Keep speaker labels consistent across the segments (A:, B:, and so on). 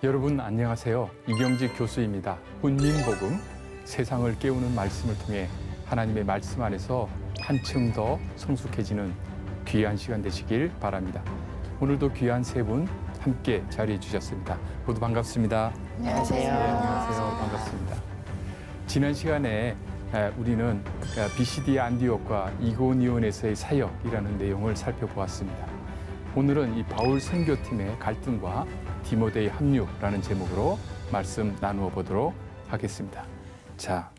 A: 여러분 안녕하세요. 이경직 교수입니다. 훈민복음, 세상을 깨우는 말씀을 통해 하나님의 말씀 안에서 한층 더 성숙해지는 귀한 시간 되시길 바랍니다. 오늘도 귀한 세 분 함께 자리해 주셨습니다. 모두 반갑습니다.
B: 안녕하세요.
A: 네, 안녕하세요. 반갑습니다. 지난 시간에 우리는 비시디아 안디옥과 이고니온에서의 사역이라는 내용을 살펴보았습니다. 오늘은 이 바울 선교팀의 갈등과 디모데의 합류라는 제목으로 말씀 나누어 보도록 하겠습니다. 자,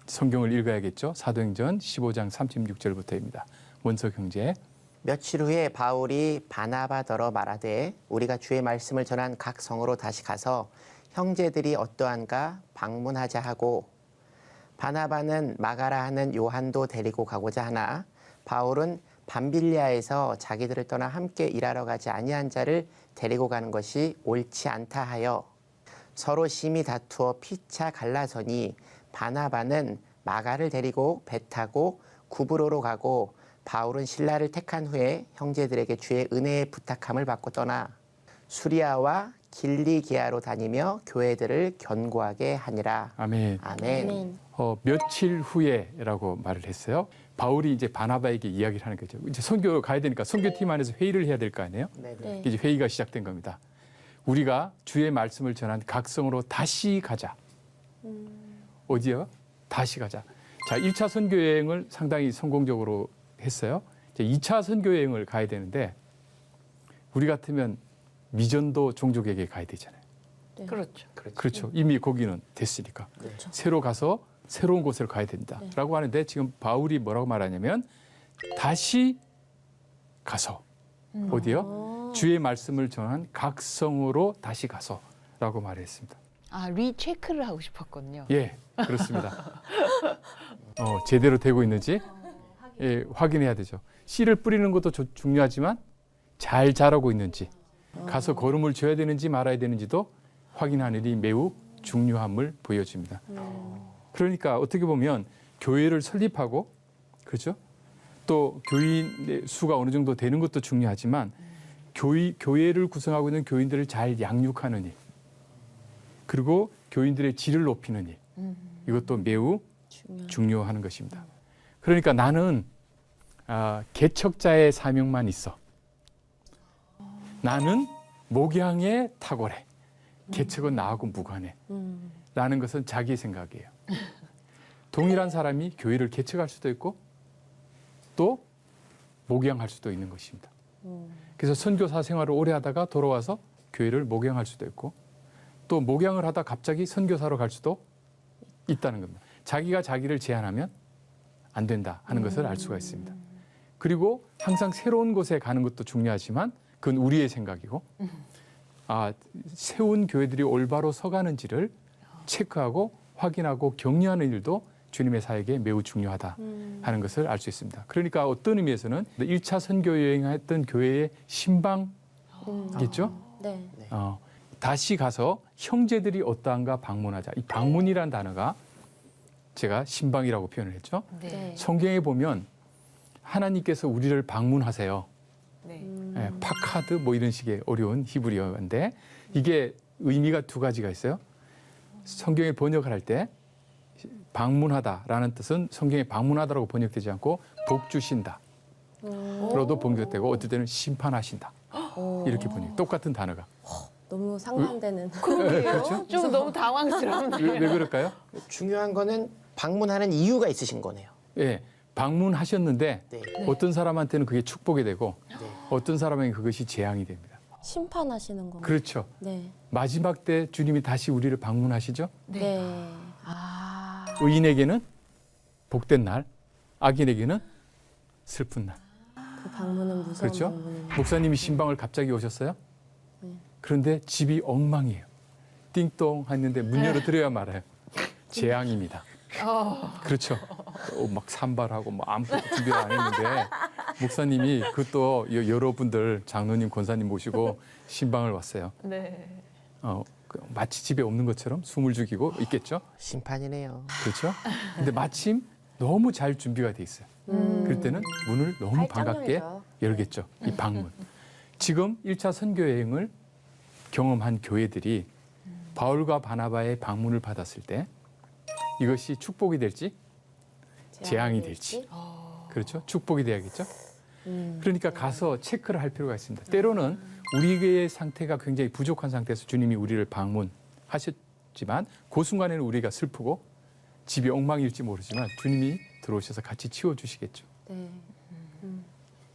A: 성경을 읽어야겠죠? 사도행전 15장 36절부터입니다. 원석 형제.
B: 며칠 후에 바울이 바나바더러 말하되 우리가 주의 말씀을 전한 각 성으로 다시 가서 형제들이 어떠한가 방문하자 하고, 바나바는 마가라 하는 요한도 데리고 가고자 하나 바울은 밤빌리아에서 자기들을 떠나 함께 일하러 가지 아니한 자를 데리고 가는 것이 옳지 않다 하여 서로 심히 다투어 피차 갈라서니, 바나바는 마가를 데리고 배 타고 구브로로 가고 바울은 신라를 택한 후에 형제들에게 주의 은혜의 부탁함을 받고 떠나 수리아와 길리기아로 다니며 교회들을 견고하게 하니라.
A: 아멘.
B: 아멘.
A: 며칠 후에라고 말을 했어요. 바울이 이제 바나바에게 이야기를 하는 거죠. 이제 선교 가야 되니까 선교팀 안에서 회의를 해야 될 거 아니에요?
B: 네.
A: 이제 회의가 시작된 겁니다. 우리가 주의 말씀을 전한 각성으로 다시 가자. 어디요? 다시 가자. 자, 1차 선교 여행을 상당히 성공적으로 했어요. 이제 2차 선교 여행을 가야 되는데 우리 같으면 미전도 종족에게 가야 되잖아요.
C: 네.
A: 그렇죠. 이미 거기는 됐으니까.
B: 그렇죠.
A: 새로 가서 새로운 곳으로 가야 된다라고 하는데 지금 바울이 뭐라고 말하냐면 다시 가서 어디요? 주의 말씀을 전한 각 성으로 다시 가서라고 말했습니다.
C: 아, 리체크를 하고 싶었군요.
A: 예, 그렇습니다. 제대로 되고 있는지 확인해야 되죠. 씨를 뿌리는 것도 중요하지만 잘 자라고 있는지, 가서 걸음을 줘야 되는지 말아야 되는지도 확인하는 일이 매우 중요함을 보여줍니다. 그러니까 어떻게 보면 교회를 설립하고, 그렇죠? 또 교인의 수가 어느 정도 되는 것도 중요하지만 교회를 구성하고 있는 교인들을 잘 양육하는 일, 그리고 교인들의 질을 높이는 일, 이것도 매우 중요한 것입니다. 그러니까 나는 개척자의 사명만 있어. 나는 목양에 탁월해. 개척은 나하고 무관해. 라는 것은 자기 생각이에요. 동일한 사람이 교회를 개척할 수도 있고 또 목양할 수도 있는 것입니다. 그래서 선교사 생활을 오래 하다가 돌아와서 교회를 목양할 수도 있고 또 목양을 하다 갑자기 선교사로 갈 수도 있다는 겁니다. 자기가 자기를 제한하면 안 된다 하는 것을 알 수가 있습니다. 그리고 항상 새로운 곳에 가는 것도 중요하지만 그건 우리의 생각이고 세운 교회들이 올바로 서가는지를 체크하고 확인하고 격려하는 일도 주님의 사역에 매우 중요하다 하는 것을 알 수 있습니다. 그러니까 어떤 의미에서는 1차 선교 여행했던 교회의 신방이겠죠?
D: 네.
A: 다시 가서 형제들이 어떠한가 방문하자. 이 방문이라는 단어가 제가 신방이라고 표현을 했죠.
C: 네.
A: 성경에 보면 하나님께서 우리를 방문하세요.
C: 네.
A: 파카드 뭐 이런 식의 어려운 히브리어인데 이게 의미가 두 가지가 있어요. 성경에 번역을 할 때 방문하다라는 뜻은 성경에 방문하다라고 번역되지 않고 복 주신다. 그러도 번역되고 어떨 때는 심판하신다. 이렇게 번역. 똑같은 단어가.
D: 너무 상반되는.
A: 그렇죠?
C: 좀 너무 당황스럽네요.
A: 왜 그럴까요?
B: 중요한 거는 방문하는 이유가 있으신 거네요.
A: 예, 방문하셨는데
B: 네.
A: 어떤 사람한테는 그게 축복이 되고
B: 네.
A: 어떤 사람에게 그것이 재앙이 됩니다.
D: 심판하시는 건가요?
A: 그렇죠.
D: 네.
A: 마지막 때 주님이 다시 우리를 방문하시죠.
D: 네.
A: 의인에게는 복된 날, 악인에게는 슬픈 날.
D: 그 방문은 무서운
A: 그렇죠?
D: 방문입니다.
A: 목사님이 신방을 갑자기 오셨어요. 그런데 집이 엉망이에요. 띵동 했는데 문 열어드려야 말아요. 재앙입니다. 그렇죠. 막 산발하고 뭐 아무것도 준비 안 했는데 목사님이 그것도 여러분들 장로님, 권사님 모시고 신방을 왔어요.
C: 네.
A: 마치 집에 없는 것처럼 숨을 죽이고 있겠죠.
B: 심판이네요.
A: 그렇죠. 근데 마침 너무 잘 준비가 돼 있어요. 그럴 때는 문을 너무 반갑게 열겠죠. 이 방문. 지금 1차 선교 여행을 경험한 교회들이 바울과 바나바의 방문을 받았을 때 이것이 축복이 될지 재앙이 될지. 그렇죠? 축복이 돼야겠죠? 그러니까 가서 체크를 할 필요가 있습니다. 때로는 우리의 상태가 굉장히 부족한 상태에서 주님이 우리를 방문하셨지만 그 순간에는 우리가 슬프고 집이 엉망일지 모르지만 주님이 들어오셔서 같이 치워주시겠죠.
D: 네.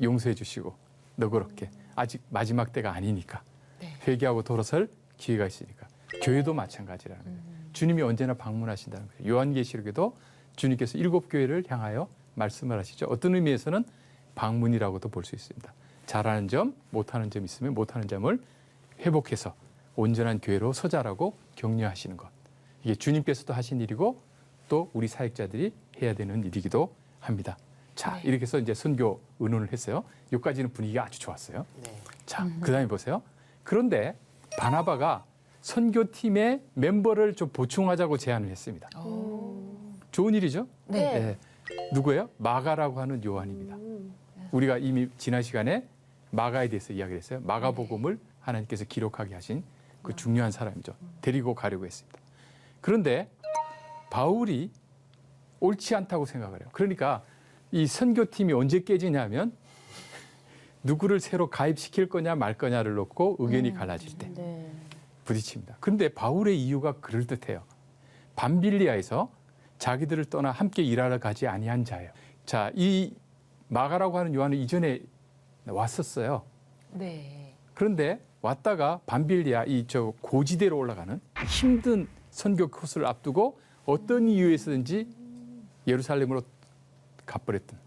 A: 용서해 주시고 너그럽게 아직 마지막 때가 아니니까
C: 네.
A: 회개하고 돌아설 기회가 있으니까 교회도 마찬가지라는 거예요. 주님이 언제나 방문하신다는 거예요. 요한계시록에도 주님께서 7교회를 향하여 말씀을 하시죠. 어떤 의미에서는 방문이라고도 볼 수 있습니다. 잘하는 점, 못하는 점 있으면 못하는 점을 회복해서 온전한 교회로 서자라고 격려하시는 것. 이게 주님께서도 하신 일이고 또 우리 사역자들이 해야 되는 일이기도 합니다. 자,
C: 네.
A: 이렇게 해서 이제 선교 의논을 했어요. 여기까지는 분위기가 아주 좋았어요.
B: 네.
A: 자, 그다음에 보세요. 그런데 바나바가 선교팀의 멤버를 좀 보충하자고 제안을 했습니다. 좋은 일이죠?
C: 네.
A: 네. 누구예요? 마가라고 하는 요한입니다. 우리가 이미 지난 시간에 마가에 대해서 이야기를 했어요. 마가복음을 하나님께서 기록하게 하신 그 중요한 사람이죠. 데리고 가려고 했습니다. 그런데 바울이 옳지 않다고 생각을 해요. 그러니까 이 선교팀이 언제 깨지냐면 누구를 새로 가입시킬 거냐 말 거냐를 놓고 의견이 갈라질 때
D: 네.
A: 부딪힙니다. 그런데 바울의 이유가 그럴듯해요. 밤빌리아에서 자기들을 떠나 함께 일하러 가지 아니한 자예요. 자, 이 마가라고 하는 요한은 이전에 왔었어요.
C: 네.
A: 그런데 왔다가 밤빌리아 이 저 고지대로 올라가는 힘든 선교 코스를 앞두고 어떤 이유에서든지 예루살렘으로 가버렸던.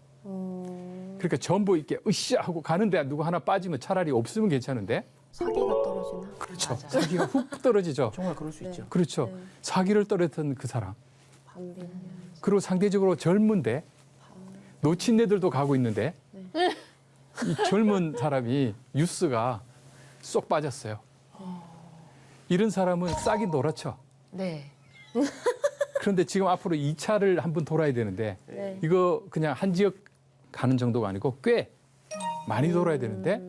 A: 그러니까 전부 이렇게 으쌰 하고 가는데 누구 하나 빠지면 차라리 없으면 괜찮은데
D: 사기가 떨어지나?
A: 그렇죠.
C: 맞아요.
A: 사기가 훅 떨어지죠.
B: 정말 그럴 수
D: 네.
B: 있죠.
A: 그렇죠.
D: 네.
A: 사기를 떨었던 그 사람.
D: 반비례.
A: 그리고 상대적으로 젊은데 놓친 애들도 가고 있는데 이 젊은 사람이 뉴스가 쏙 빠졌어요. 이런 사람은 싹이 놀았죠.
C: 네.
A: 그런데 지금 앞으로 2차를 한번 돌아야 되는데
D: 네.
A: 이거 그냥 한 지역 가는 정도가 아니고 꽤 많이 돌아야 되는데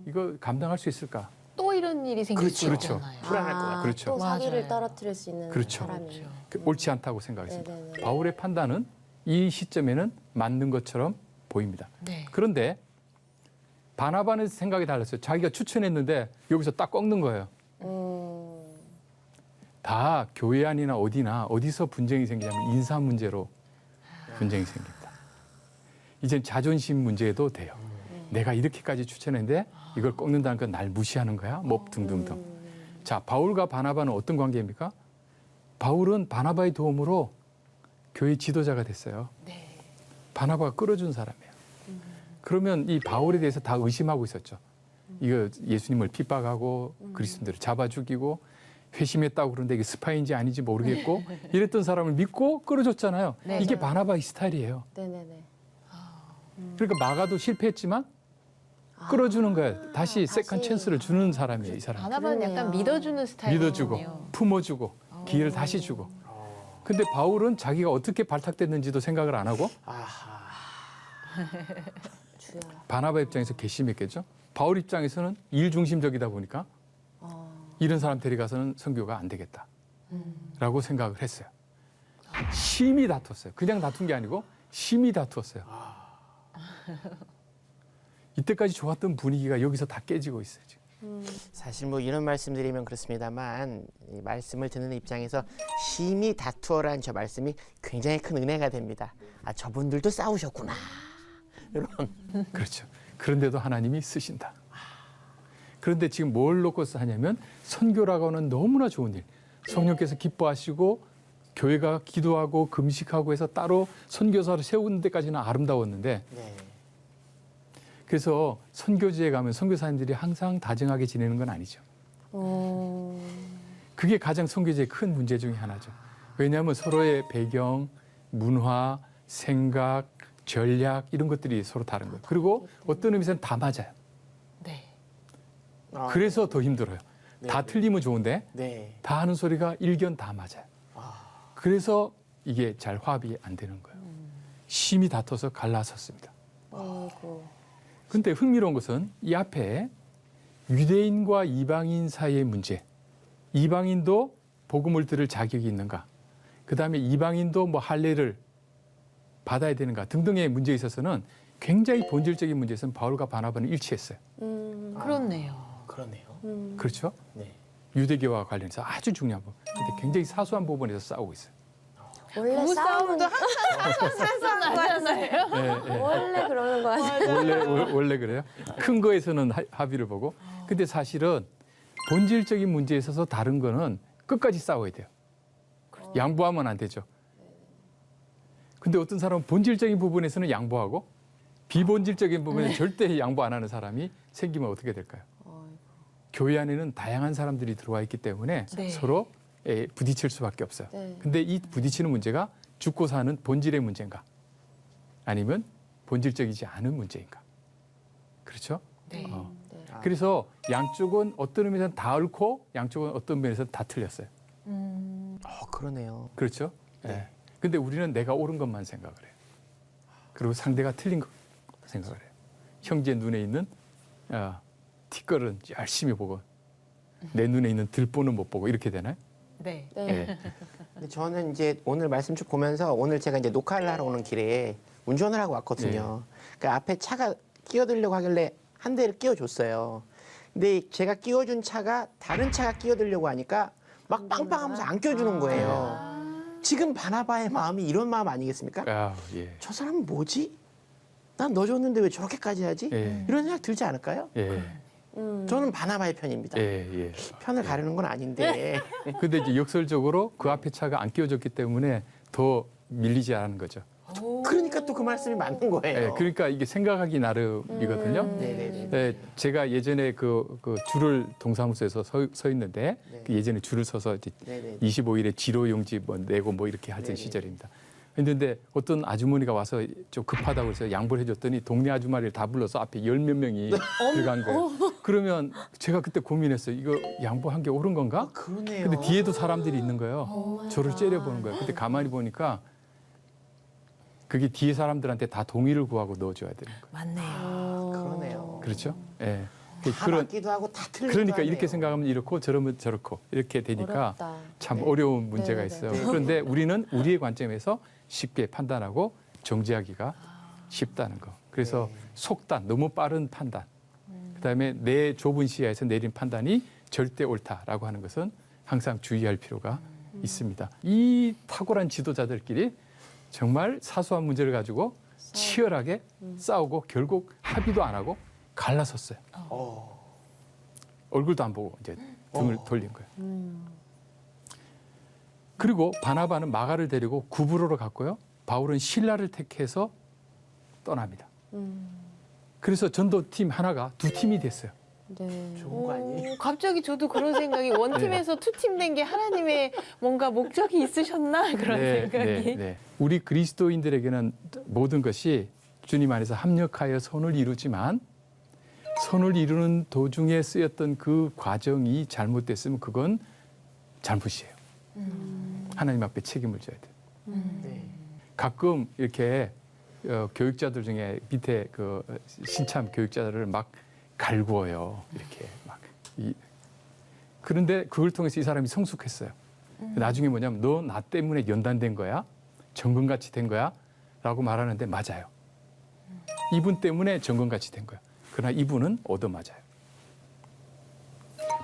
A: 이거 감당할 수 있을까?
C: 또 이런 일이 생길 수
A: 그렇죠.
C: 있잖아요.
B: 불안할 것 같아요.
A: 그렇죠.
D: 또 사기를
C: 맞아요.
D: 떨어뜨릴 수 있는
A: 그렇죠.
D: 사람이.
A: 옳지 않다고 생각했습니다.
D: 네네네.
A: 바울의 판단은 이 시점에는 맞는 것처럼 보입니다.
C: 네.
A: 그런데 바나바는 생각이 달랐어요. 자기가 추천했는데 여기서 딱 꺾는 거예요. 다 교회 안이나 어디서 분쟁이 생기냐면 인사 문제로 분쟁이 생깁니다. 이젠 자존심 문제도 돼요. 내가 이렇게까지 추천했는데 이걸 꺾는다는 건 날 무시하는 거야? 뭐 등등등. 자, 바울과 바나바는 어떤 관계입니까? 바울은 바나바의 도움으로 교회 지도자가 됐어요.
C: 네.
A: 바나바가 끌어준 사람이에요. 그러면 이 바울에 대해서 다 의심하고 있었죠. 이거 예수님을 핍박하고 그리스도인들을 잡아 죽이고 회심했다고 그러는데 이게 스파인지 아닌지 모르겠고 이랬던 사람을 믿고 끌어줬잖아요.
C: 네.
A: 이게 바나바의 스타일이에요.
D: 네네네.
A: 그러니까 마가도 실패했지만 끌어주는 거예요. 다시 세컨
D: 다시.
A: 찬스를 주는 사람이에요, 이 사람.
C: 바나바는 약간
D: 그러네요.
C: 믿어주는 스타일이거든요.
A: 믿어주고 품어주고 기회를 다시 주고. 근데 바울은 자기가 어떻게 발탁됐는지도 생각을 안 하고
B: 아하.
D: 주여.
A: 바나바 입장에서 괘씸했겠죠. 바울 입장에서는 일 중심적이다 보니까 이런 사람 데려가서는 선교가 안 되겠다라고 생각을 했어요. 심히 다퉜어요. 그냥 다툰 게 아니고 심히 다투었어요. 이때까지 좋았던 분위기가 여기서 다 깨지고 있어요. 지금.
B: 사실 뭐 이런 말씀드리면 그렇습니다만 이 말씀을 듣는 입장에서 심히 다투어라는 저 말씀이 굉장히 큰 은혜가 됩니다. 아, 저분들도 싸우셨구나. 이런.
A: 그렇죠. 그런데도 하나님이 쓰신다. 그런데 지금 뭘 놓고서 하냐면 선교라고 하는 너무나 좋은 일. 성령께서 기뻐하시고 교회가 기도하고 금식하고 해서 따로 선교사를 세우는 데까지는 아름다웠는데
B: 네.
A: 그래서 선교지에 가면 선교사님들이 항상 다정하게 지내는 건 아니죠. 그게 가장 선교지의 큰 문제 중에 하나죠. 왜냐하면 서로의 배경, 문화, 생각, 전략 이런 것들이 서로 다른 거예요. 그리고 어떤 의미에서는 다 맞아요.
C: 네.
B: 아,
A: 그래서 더 힘들어요.
B: 네.
A: 다 틀리면 좋은데
B: 네.
A: 다 하는 소리가 일견 다 맞아요. 그래서 이게 잘 화합이 안 되는 거예요. 심히 다퉈서 갈라섰습니다.
D: 아이고.
A: 근데 흥미로운 것은 이 앞에 유대인과 이방인 사이의 문제. 이방인도 복음을 들을 자격이 있는가? 그다음에 이방인도 뭐 할례를 받아야 되는가 등등의 문제에 있어서는 굉장히 본질적인 문제에서는 바울과 바나바는 일치했어요.
C: 그렇네요.
B: 그러네요.
A: 그렇죠?
B: 네.
A: 유대교와 관련해서 아주 중요한 부분. 근데 굉장히 사소한 부분에서 싸우고 있어요.
D: 원래
C: 부부
D: 싸움은
C: 싸움도 항상 사소한 거잖아요.
A: 예, 예.
D: 원래 그러는 거 아니에요?
A: 원래 그래요? 큰 거에서는 합의를 보고. 근데 사실은 본질적인 문제에 있어서 다른 거는 끝까지 싸워야 돼요. 양보하면 안 되죠. 근데 어떤 사람은 본질적인 부분에서는 양보하고 비본질적인 부분에 절대 양보 안 하는 사람이 생기면 어떻게 될까요? 교회 안에는 다양한 사람들이 들어와 있기 때문에
C: 네.
A: 서로 부딪힐 수밖에 없어요.
D: 네.
A: 근데 이 부딪히는 문제가 죽고 사는 본질의 문제인가? 아니면 본질적이지 않은 문제인가? 그렇죠?
C: 네.
A: 어.
D: 네.
A: 그래서 양쪽은 어떤 의미에서는 다 옳고 양쪽은 어떤 면에서는 다 틀렸어요.
B: 그러네요.
A: 그렇죠?
B: 네.
A: 예. 근데 우리는 내가 옳은 것만 생각을 해요. 그리고 상대가 틀린 것 생각을 해요. 형제 눈에 있는 티끌은 열심히 보고 내 눈에 있는 들보는 못 보고 이렇게 되나요?
C: 네.
D: 네.
A: 예.
B: 근데 저는 이제 오늘 말씀 쭉 보면서 오늘 제가 이제 녹화를 하러 오는 길에 운전을 하고 왔거든요. 그러니까 앞에 차가 끼어들려고 하길래 한 대를 끼워줬어요. 근데 제가 끼워준 차가 다른 차가 끼어들려고 하니까 막 빵빵하면서 안 껴주는 거예요. 지금 바나바의 마음이 이런 마음 아니겠습니까?
A: 아, 예.
B: 저 사람은 뭐지? 난 너 줬는데 왜 저렇게까지 하지?
A: 예.
B: 이런 생각 들지 않을까요?
A: 예.
B: 저는 바나바의 편입니다.
A: 예. 예.
B: 편을 가르는 건 아닌데.
A: 근데 이제 역설적으로 그 앞에 차가 안 끼워졌기 때문에 더 밀리지 않은 거죠.
B: 그러니까 또 그 말씀이 맞는 거예요.
A: 예. 그러니까 이게 생각하기 나름이거든요.
B: 네네네.
A: 예, 제가 예전에 그 줄을 동사무소에서 서 있는데
B: 네.
A: 그 예전에 줄을 서서 이제
B: 네네.
A: 25일에 지로용지 뭐 내고 뭐 이렇게 하던
B: 네네.
A: 시절입니다. 근데 어떤 아주머니가 와서 좀 급하다고 해서 양보를 해줬더니 동네 아주머니를 다 불러서 앞에 열 몇 명이 들어간 거예요. 그러면 제가 그때 고민했어요. 이거 양보한 게 옳은 건가?
B: 그러네요.
A: 근데 뒤에도 사람들이 있는 거예요. 저를 째려보는 거예요. 그때 가만히 보니까 그게 뒤에 사람들한테 다 동의를 구하고 넣어줘야 되는 거예요.
C: 맞네요.
B: 그러네요.
A: 그렇죠? 예.
B: 다 맞기도 하고 다 틀리기도
A: 그러니까
B: 하네요.
A: 이렇게 생각하면 이렇고 저러면 저렇고 이렇게 되니까
D: 어렵다.
A: 참
B: 네.
A: 어려운 문제가
D: 네네네.
A: 있어요.
B: 네.
A: 그런데 우리는 우리의 관점에서 쉽게 판단하고 정지하기가 쉽다는 거. 그래서
B: 네.
A: 속단, 너무 빠른 판단. 그다음에 내 좁은 시야에서 내린 판단이 절대 옳다라고 하는 것은 항상 주의할 필요가 있습니다. 이 탁월한 지도자들끼리 정말 사소한 문제를 가지고 치열하게 싸우고 결국 합의도 안 하고 갈라섰어요.
B: 어.
A: 얼굴도 안 보고 이제 등을
B: 어.
A: 돌린 거예요. 그리고 바나바는 마가를 데리고 구브로로 갔고요. 바울은 실라를 택해서 떠납니다. 그래서 전도팀 하나가 두 팀이 됐어요.
D: 네.
B: 좋은 거 아니에요?
C: 갑자기 저도 그런 생각이 원팀에서 투팀 된 게 하나님의 뭔가 목적이 있으셨나 그런 생각이.
A: 우리 그리스도인들에게는 모든 것이 주님 안에서 합력하여 선을 이루지만 선을 이루는 도중에 쓰였던 그 과정이 잘못됐으면 그건 잘못이에요. 하나님 앞에 책임을 져야 돼요.
B: 네.
A: 가끔 이렇게 교육자들 중에 밑에 그 신참 교육자들을 막 갈구어요. 이렇게 막. 그런데 그걸 통해서 이 사람이 성숙했어요. 나중에 뭐냐면 너 나 때문에 연단된 거야? 정금같이 된 거야? 라고 말하는데 맞아요. 이분 때문에 정금같이 된 거야. 그러나 이분은 얻어맞아요.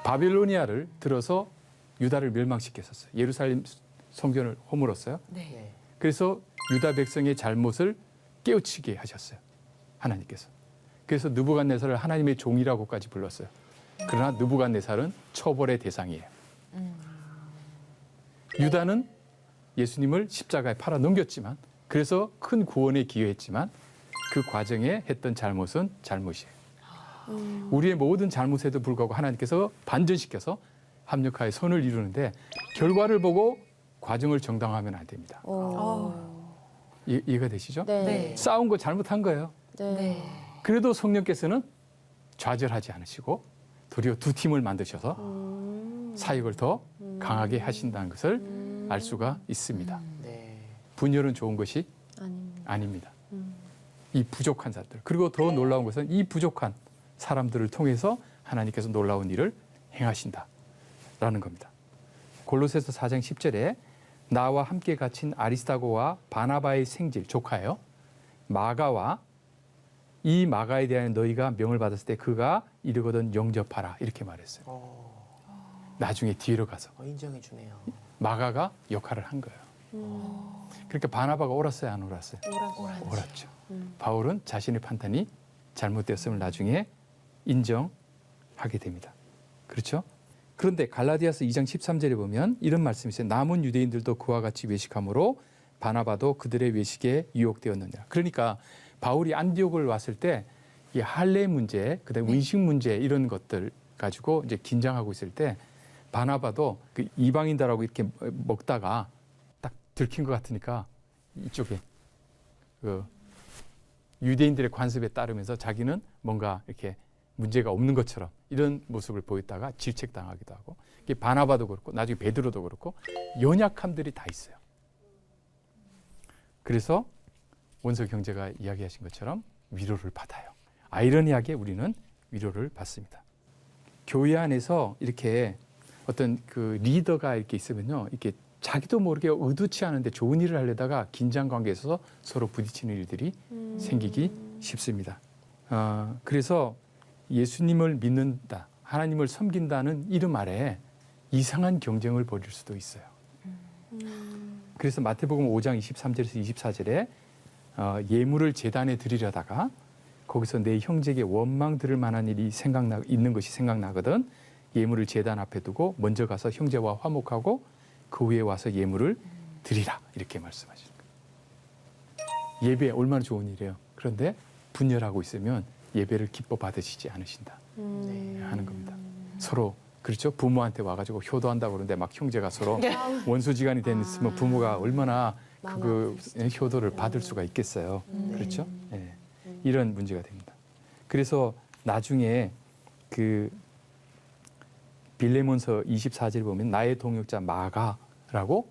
A: 바빌로니아를 들어서 유다를 멸망시켰었어요. 예루살렘 성전을 허물었어요.
C: 네.
B: 네.
A: 그래서 유다 백성의 잘못을 깨우치게 하셨어요. 하나님께서. 그래서 느부갓네살을 하나님의 종이라고까지 불렀어요. 그러나 느부갓네살은 처벌의 대상이에요. 유다는 예수님을 십자가에 팔아 넘겼지만 그래서 큰 구원에 기여했지만 그 과정에 했던 잘못은 잘못이에요. 우리의 모든 잘못에도 불구하고 하나님께서 반전시켜서 합력하여 선을 이루는데 결과를 보고 과정을 정당화하면 안 됩니다. 이해가 되시죠?
D: 네.
C: 네.
A: 싸운 거 잘못한 거예요.
D: 네.
C: 네.
A: 그래도 성령께서는 좌절하지 않으시고 도리어 두 팀을 만드셔서 사역을 더 강하게 하신다는 것을 알 수가 있습니다.
B: 네.
A: 분열은 좋은 것이
D: 아닙니다.
A: 아닙니다. 이 부족한 사람들. 그리고 더 놀라운 것은 이 부족한 사람들을 통해서 하나님께서 놀라운 일을 행하신다라는 겁니다. 골로새서 4장 10절에 나와 함께 갇힌 아리스다고와 바나바의 생질 조카요 마가와 이 마가에 대한 너희가 명을 받았을 때 그가 이르거든 영접하라 이렇게 말했어요. 나중에 뒤로 가서
B: 인정해 주네요.
A: 마가가 역할을 한 거예요. 그러니까 바나바가 옳았어요, 안 옳았어요? 옳았죠. 바울은 자신의 판단이 잘못되었음을 나중에 인정하게 됩니다. 그렇죠? 그런데 갈라디아서 2장 13절에 보면 이런 말씀이 있어요. 남은 유대인들도 그와 같이 외식함으로 바나바도 그들의 외식에 유혹되었느니라. 그러니까 바울이 안디옥을 왔을 때 이 할례 문제, 그다음에 의식 문제 이런 것들 가지고 이제 긴장하고 있을 때 바나바도 그 이방인들하고 이렇게 먹다가 딱 들킨 것 같으니까 이쪽에 그 유대인들의 관습에 따르면서 자기는 뭔가 이렇게 문제가 없는 것처럼 이런 모습을 보였다가 질책당하기도 하고 이게 바나바도 그렇고 나중에 베드로도 그렇고 연약함들이 다 있어요. 그래서 원서 경제가 이야기하신 것처럼 위로를 받아요. 아이러니하게 우리는 위로를 받습니다. 교회 안에서 이렇게 어떤 그 리더가 이렇게 있으면요, 이렇게 자기도 모르게 의도치 않은데 좋은 일을 하려다가 긴장 관계에 있어서 서로 부딪히는 일들이 생기기 쉽습니다. 그래서 예수님을 믿는다, 하나님을 섬긴다는 이름 아래 이상한 경쟁을 벌일 수도 있어요. 그래서 마태복음 5장 23절에서 24절에 예물을 제단에 드리려다가 거기서 내 형제에게 원망 들을 만한 일이 있는 것이 생각나거든 예물을 제단 앞에 두고 먼저 가서 형제와 화목하고 그 후에 와서 예물을 드리라 이렇게 말씀하시는 거예요. 예배 얼마나 좋은 일이에요. 그런데 분열하고 있으면 예배를 기뻐 받으시지 않으신다 하는 겁니다. 서로 그렇죠. 부모한테 와가지고 효도한다고 그러는데 막 형제가 서로 원수지간이 됐으면 부모가 얼마나 그 효도를 받을 수가 있겠어요. 그렇죠. 네. 이런 문제가 됩니다. 그래서 나중에 그 빌레몬서 24절에 보면 나의 동역자 마가라고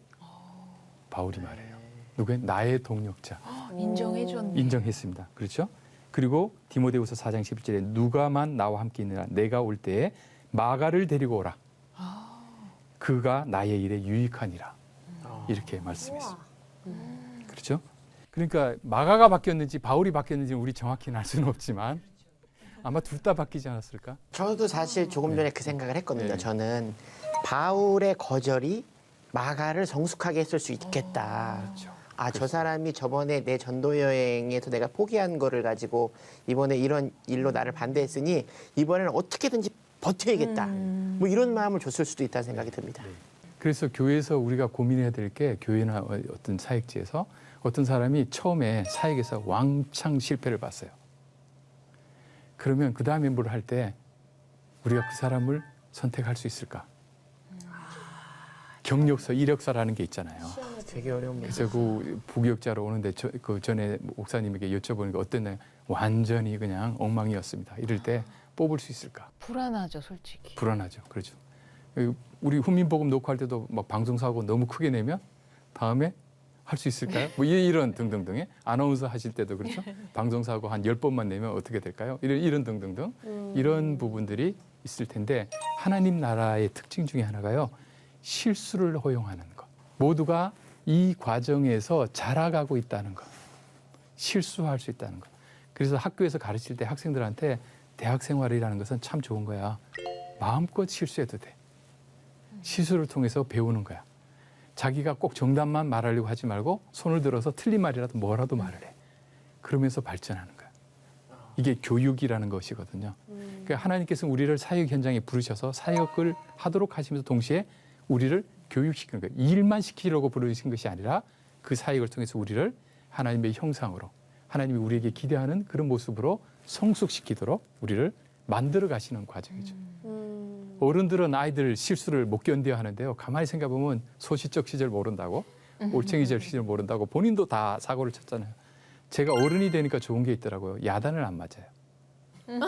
A: 바울이 말해요. 누구예요? 나의 동역자.
C: 인정해줬네.
A: 인정했습니다. 그렇죠? 그리고 디모데후서 4장 11절에 누가만 나와 함께 있느라 내가 올 때에 마가를 데리고 오라. 그가 나의 일에 유익하니라. 이렇게 말씀했습니다. 그렇죠? 그러니까 마가가 바뀌었는지 바울이 바뀌었는지 우리 정확히는 알 수는 없지만 아마 둘 다 바뀌지 않았을까?
B: 저도 사실 조금 전에 그 생각을 했거든요.
A: 네.
B: 저는 바울의 거절이 마가를 성숙하게 했을 수 있겠다.
A: 그렇죠.
B: 아, 저 사람이 저번에 내 전도 여행에서 내가 포기한 거를 가지고 이번에 이런 일로 나를 반대했으니 이번에는 어떻게든지 버텨야겠다. 뭐 이런 마음을 줬을 수도 있다는 생각이 듭니다.
A: 그래서 교회에서 우리가 고민해야 될 게 교회나 어떤 사역지에서 어떤 사람이 처음에 사역에서 왕창 실패를 봤어요. 그러면 그 다음에 뭘 할 때 우리가 그 사람을 선택할 수 있을까? 경력서, 이력서라는 게 있잖아요.
B: 되게 어려운 문제.
A: 그래서 그 부교육자로 오는데 그 전에 목사님에게 여쭤보니까 어땠나요? 완전히 그냥 엉망이었습니다. 이럴 때 뽑을 수 있을까?
C: 불안하죠, 솔직히.
A: 불안하죠. 그렇죠. 우리 훈민복음 녹화할 때도 막 방송사고 너무 크게 내면 다음에 할 수 있을까요? 뭐 이런 등등등의 아나운서 하실 때도 그렇죠. 방송사고 한 10번만 내면 어떻게 될까요? 이런 등등등 이런 부분들이 있을 텐데 하나님 나라의 특징 중에 하나가요. 실수를 허용하는 것. 모두가 이 과정에서 자라가고 있다는 것. 실수할 수 있다는 것. 그래서 학교에서 가르칠 때 학생들한테 대학 생활이라는 것은 참 좋은 거야. 마음껏 실수해도 돼. 실수를 통해서 배우는 거야. 자기가 꼭 정답만 말하려고 하지 말고 손을 들어서 틀린 말이라도 뭐라도 말을 해. 그러면서 발전하는 거야. 이게 교육이라는 것이거든요. 그러니까 하나님께서 우리를 사역 현장에 부르셔서 사역을 하도록 하시면서 동시에 우리를 교육시키는 거예요. 일만 시키려고 부르신 것이 아니라 그 사역을 통해서 우리를 하나님의 형상으로 하나님이 우리에게 기대하는 그런 모습으로 성숙시키도록 우리를 만들어 가시는 과정이죠. 어른들은 아이들 실수를 못 견뎌야 하는데요. 가만히 생각해보면 소시적 시절 모른다고 올챙이 시절 모른다고 본인도 다 사고를 쳤잖아요. 제가 어른이 되니까 좋은 게 있더라고요. 야단을 안 맞아요.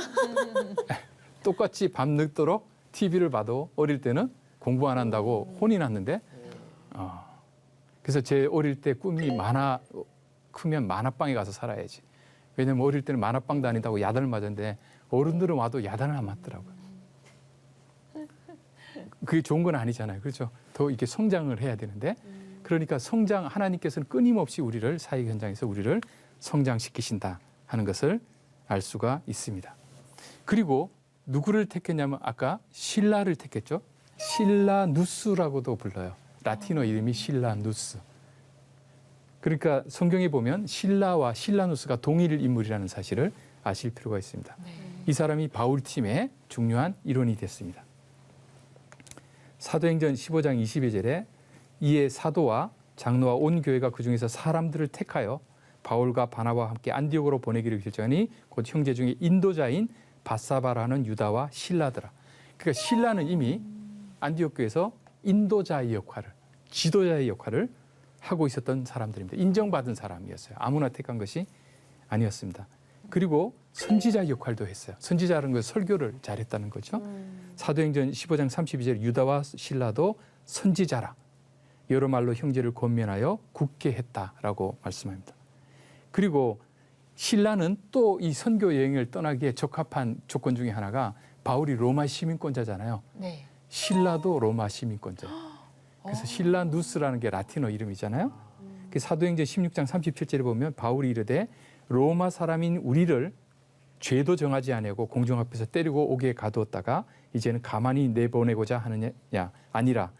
A: 똑같이 밤늦도록 TV를 봐도 어릴 때는 공부 안 한다고 혼이 났는데 그래서 제 어릴 때 꿈이 크면 만화방에 가서 살아야지. 왜냐면 어릴 때는 만화방 다닌다고 야단을 맞았는데 어른들은 와도 야단을 안 맞더라고요. 그게 좋은 건 아니잖아요. 그렇죠? 더 이렇게 성장을 해야 되는데 그러니까 하나님께서는 끊임없이 우리를 사역 현장에서 우리를 성장시키신다 하는 것을 알 수가 있습니다. 그리고 누구를 택했냐면 아까 실라를 택했죠. 실라누스라고도 불러요. 라틴어 이름이 실라누스. 그러니까 성경에 보면 실라와 실라누스가 동일 인물이라는 사실을 아실 필요가 있습니다. 이 사람이 바울 팀의 중요한 일원이 됐습니다. 사도행전 15장 22절에 이에 사도와 장로와 온 교회가 그중에서 사람들을 택하여 바울과 바나바와 함께 안디옥으로 보내기를 결정하니 곧 형제 중에 인도자인 바사바라는 유다와 실라더라. 그러니까 실라는 이미 안디옥 교회에서 인도자의 역할을, 지도자의 역할을 하고 있었던 사람들입니다. 인정받은 사람이었어요. 아무나 택한 것이 아니었습니다. 그리고 선지자 역할도 했어요. 선지자라는 것은 설교를 잘했다는 거죠. 사도행전 15장 32절 유다와 실라도 선지자라. 여러 말로 형제를 권면하여 굳게 했다라고 말씀합니다. 그리고 실라는 또 이 선교 여행을 떠나기에 적합한 조건 중에 하나가 바울이 로마 시민권자잖아요.
C: 네.
A: 실라도 로마 시민권자. 그래서 실라누스라는 게 라틴어 이름이잖아요. 그 사도행전 16장 37절에 보면 바울이 이르되 로마 사람인 우리를 죄도 정하지 아니하고 공중 앞에서 때리고 옥에 가두었다가 이제는 가만히 내보내고자 하느냐 아니라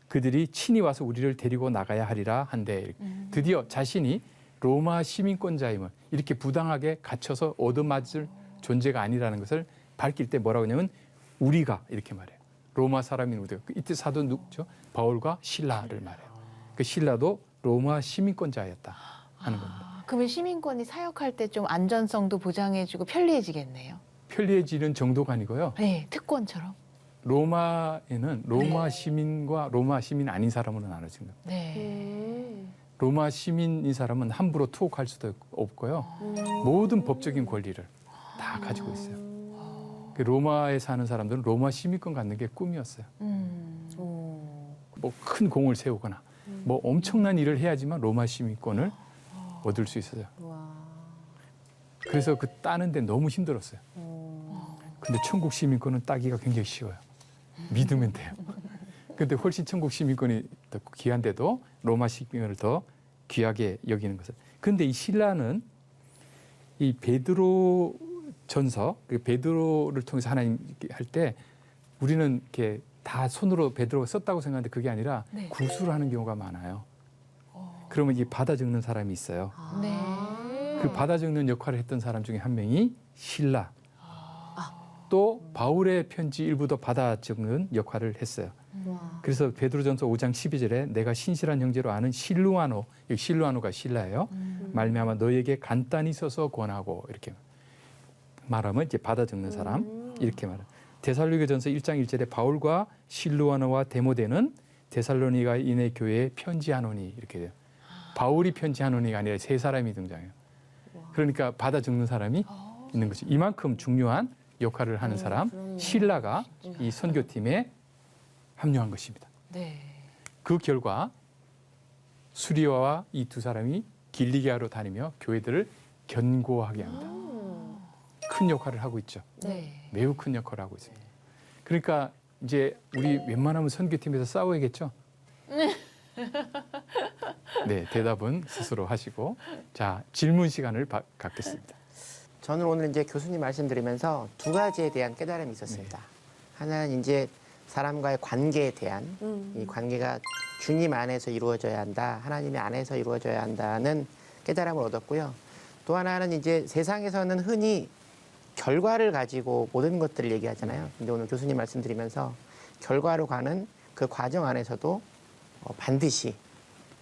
A: 그들이 친히 와서 우리를 데리고 나가야 하리라 한데 드디어 자신이 로마 시민권자임을 이렇게 부당하게 갇혀서 얻어맞을 존재가 아니라는 것을 밝힐 때 뭐라고 하냐면 우리가 이렇게 말해요. 로마 사람인 우리가. 이때 사도 누구죠? 바울과 실라를 말해요. 그 실라도 로마 시민권자였다 하는 겁니다.
C: 그러면 시민권이 사역할 때 좀 안전성도 보장해주고 편리해지겠네요.
A: 편리해지는 정도가 아니고요.
C: 네, 특권처럼.
A: 로마에는 로마 시민과 로마 시민 아닌 사람으로 나눠집니다.
C: 네.
A: 로마 시민인 사람은 함부로 투옥할 수도 없고요. 모든 법적인 권리를 다 가지고 있어요. 그 로마에 사는 사람들은 로마 시민권 갖는 게 꿈이었어요. 뭐 큰 공을 세우거나 뭐 엄청난 일을 해야지만 로마 시민권을 얻을 수 있어요. 그래서 그 따는데 너무 힘들었어요. 근데 천국 시민권은 따기가 굉장히 쉬워요. 믿으면 돼요. 근데 훨씬 천국 시민권이 더 귀한데도 로마 시민권을 더 귀하게 여기는 것을. 근데 이 신라는 이 베드로 전서, 베드로를 통해서 하나님 할 때 우리는 이렇게 다 손으로 베드로가 썼다고 생각하는데 그게 아니라
C: 네.
A: 구술을 하는 경우가 많아요. 그러면 이게 받아 적는 사람이 있어요.
C: 네.
A: 그 받아 적는 역할을 했던 사람 중에 한 명이 실라. 또 바울의 편지 일부도 받아 적는 역할을 했어요. 그래서 베드로전서 5장 12절에 내가 신실한 형제로 아는 실루아노, 여기 실루아노가 실라예요. 말미암아 너에게 간단히 써서 권하고 이렇게 말하면 이제 받아 적는 사람 이렇게 말해요. 데살로니가전서 1장 1절에 바울과 실루아노와 데모데는 데살로니가인의 교회에 편지하노니 이렇게 돼요. 바울이 편지하노니가 아니라 세 사람이 등장해요. 그러니까 받아 적는 사람이 있는 거죠. 이만큼 중요한 역할을 하는 사람 실라가 이 선교팀에 합류한 것입니다.
C: 네.
A: 그 결과 수리아와 이 두 사람이 길리기아로 다니며 교회들을 견고하게 합니다. 큰 역할을 하고 있죠.
C: 네.
A: 매우 큰 역할을 하고 있습니다. 그러니까 이제 우리 웬만하면 선교팀에서 싸워야겠죠. 네, 대답은 스스로 하시고 자 질문 시간을 갖겠습니다.
B: 저는 오늘 이제 교수님 말씀 들으면서 두 가지에 대한 깨달음이 있었습니다. 하나는 이제 사람과의 관계에 대한 이 관계가 주님 안에서 이루어져야 한다. 하나님의 안에서 이루어져야 한다는 깨달음을 얻었고요. 또 하나는 이제 세상에서는 흔히 결과를 가지고 모든 것들을 얘기하잖아요. 근데 오늘 교수님 말씀 드리면서 결과로 가는 그 과정 안에서도 반드시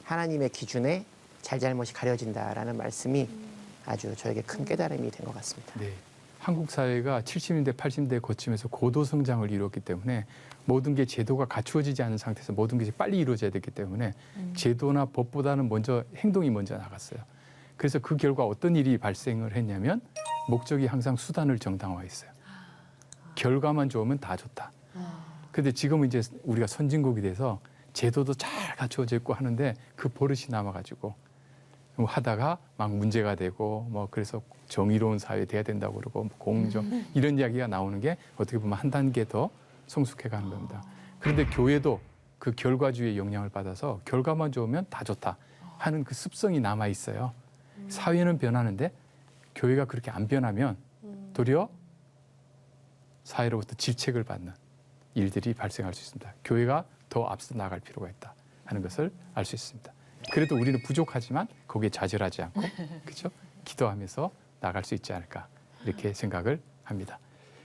B: 하나님의 기준에 잘잘못이 가려진다라는 말씀이 아주 저에게 큰 깨달음이 된 것 같습니다.
A: 네, 한국 사회가 70년대, 80년대 거치면서 고도 성장을 이뤘기 때문에 모든 게 제도가 갖추어지지 않은 상태에서 모든 것이 빨리 이루어져야 됐기 때문에 제도나 법보다는 먼저 행동이 먼저 나갔어요. 그래서 그 결과 어떤 일이 발생을 했냐면 목적이 항상 수단을 정당화했어요. 결과만 좋으면 다 좋다. 근데 지금은 이제 우리가 선진국이 돼서 제도도 잘 갖추어져 있고 하는데 그 버릇이 남아가지고 하다가 막 문제가 되고 뭐 그래서 정의로운 사회 돼야 된다고 그러고 공정 이런 이야기가 나오는 게 어떻게 보면 한 단계 더 성숙해 가는 겁니다. 그런데 교회도 그 결과주의의 영향을 받아서 결과만 좋으면 다 좋다 하는 그 습성이 남아 있어요. 사회는 변하는데 교회가 그렇게 안 변하면 도리어 사회로부터 질책을 받는 일들이 발생할 수 있습니다. 교회가 더 앞서 나갈 필요가 있다 하는 것을 알 수 있습니다. 그래도 우리는 부족하지만 거기에 좌절하지 않고 그렇죠? 기도하면서 나갈 수 있지 않을까 이렇게 생각을 합니다.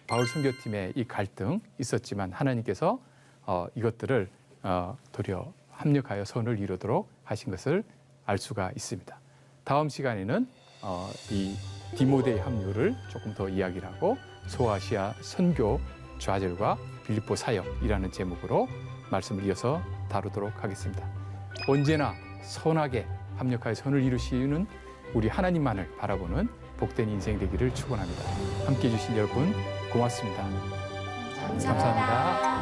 A: 바울 선교팀의 이 갈등 있었지만 하나님께서 이것들을 도리어 합력하여 선을 이루도록 하신 것을 알 수가 있습니다. 다음 시간에는 이 디모데의 합류를 조금 더 이야기를 하고 소아시아 선교 좌절과 빌립보 사역이라는 제목으로 말씀을 이어서 다루도록 하겠습니다. 언제나 선하게 합력하여 선을 이루시는 우리 하나님만을 바라보는 복된 인생 되기를 축원합니다. 함께해 주신 여러분 고맙습니다. 감사합니다.